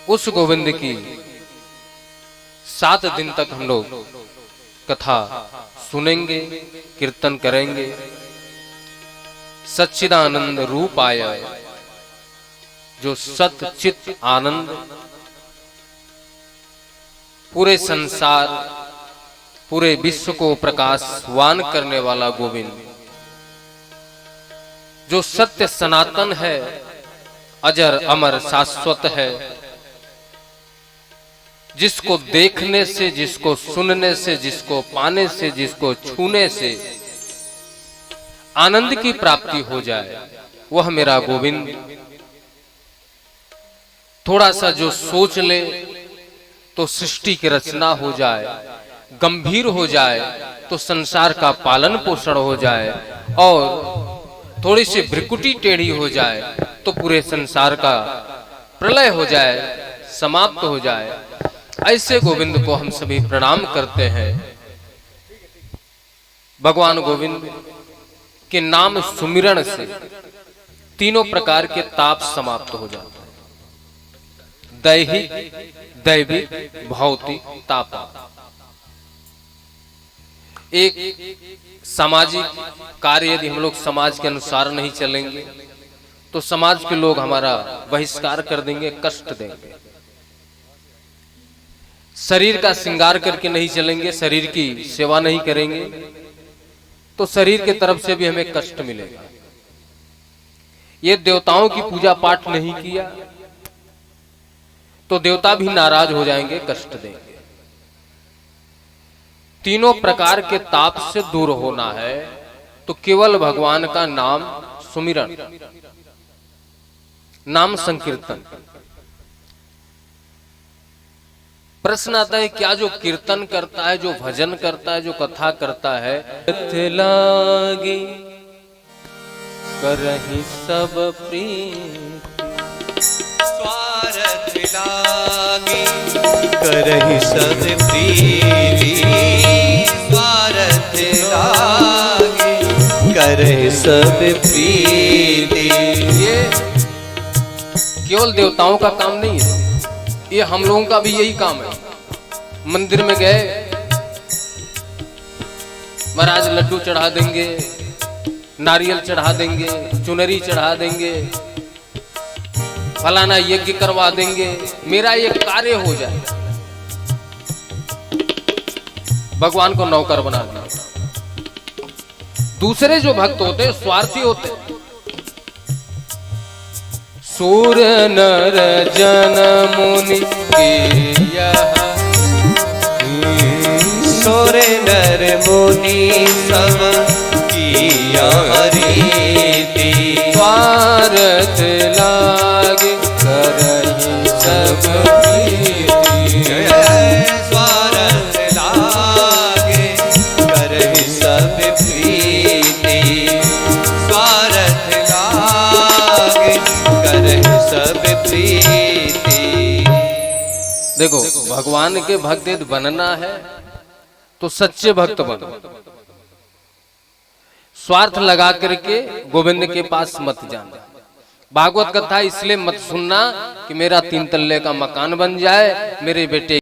उस गोविंद की 7 दिन तक हम लोग कथा सुनेंगे, कीर्तन करेंगे। सच्चिदानंद रूप आया, जो सत चित आनंद पूरे संसार पूरे विश्व को प्रकाशवान करने वाला गोविंद, जो सत्य सनातन है, अजर अमर शाश्वत है, जिसको देखने से, जिसको सुनने से, जिसको पाने से, जिसको छूने से आनंद की प्राप्ति हो जाए, वह मेरा गोविंद। थोड़ा सा जो सोच ले तो सृष्टि की रचना हो जाए, गंभीर हो जाए तो संसार का पालन पोषण हो जाए, और थोड़ी सी भ्रिकुटी टेढ़ी हो जाए तो पूरे संसार का प्रलय हो जाए, समाप्त हो जाए। ऐसे गोविंद को हम सभी प्रणाम करते हैं। भगवान गोविंद के नाम सुमिरण से तीनों प्रकार के ताप समाप्त हो जाते हैं। दैहिक, दैविक, भौतिक ताप। एक सामाजिक कार्य यदि हम लोग समाज के अनुसार नहीं चलेंगे तो समाज के लोग हमारा बहिष्कार कर देंगे, कष्ट देंगे। शरीर का श्रृंगार करके नहीं चलेंगे, शरीर की सेवा नहीं करेंगे तो शरीर के तरफ से भी हमें कष्ट मिलेगा। ये देवताओं की पूजा पाठ नहीं किया तो देवता भी नाराज हो जाएंगे, कष्ट देंगे। तीनों प्रकार के ताप से दूर होना है तो केवल भगवान का नाम सुमिरन, नाम संकीर्तन। प्रश्न आता है, क्या जो कीर्तन करता है, जो भजन करता है, जो कथा करता है, लागी करहि सब प्रीति, स्वार्थ लागी करहि सब प्रीति, स्वार्थ लागी करहि सब प्रीति। ये केवल देवताओं का काम नहीं है, ये हम लोगों का भी यही काम है। मंदिर में गए, महाराज लड्डू चढ़ा देंगे, नारियल चढ़ा देंगे, चुनरी चढ़ा देंगे, फलाना यज्ञ करवा देंगे, मेरा ये कार्य हो जाए। भगवान को नौकर बना दिया। दूसरे जो भक्त होते हैं स्वार्थी होते हैं। सूर नर जन मुनि सूर नर मुनि सब किया रीति, स्वार्थ लागे करहि सब प्रीति, स्वार्थ लागे करहि सब प्रीति, स्वार्थ लागे करहि सब प्रीति। देखो, भगवान के भक्त यदि बनना है तो सच्चे भक्त बनो। स्वार्थ लगा करके गोविंद के पास मत जाना। भागवत कथा इसलिए मत सुनना कि मेरा 3 तल्ले का मकान बन जाए, मेरे बेटे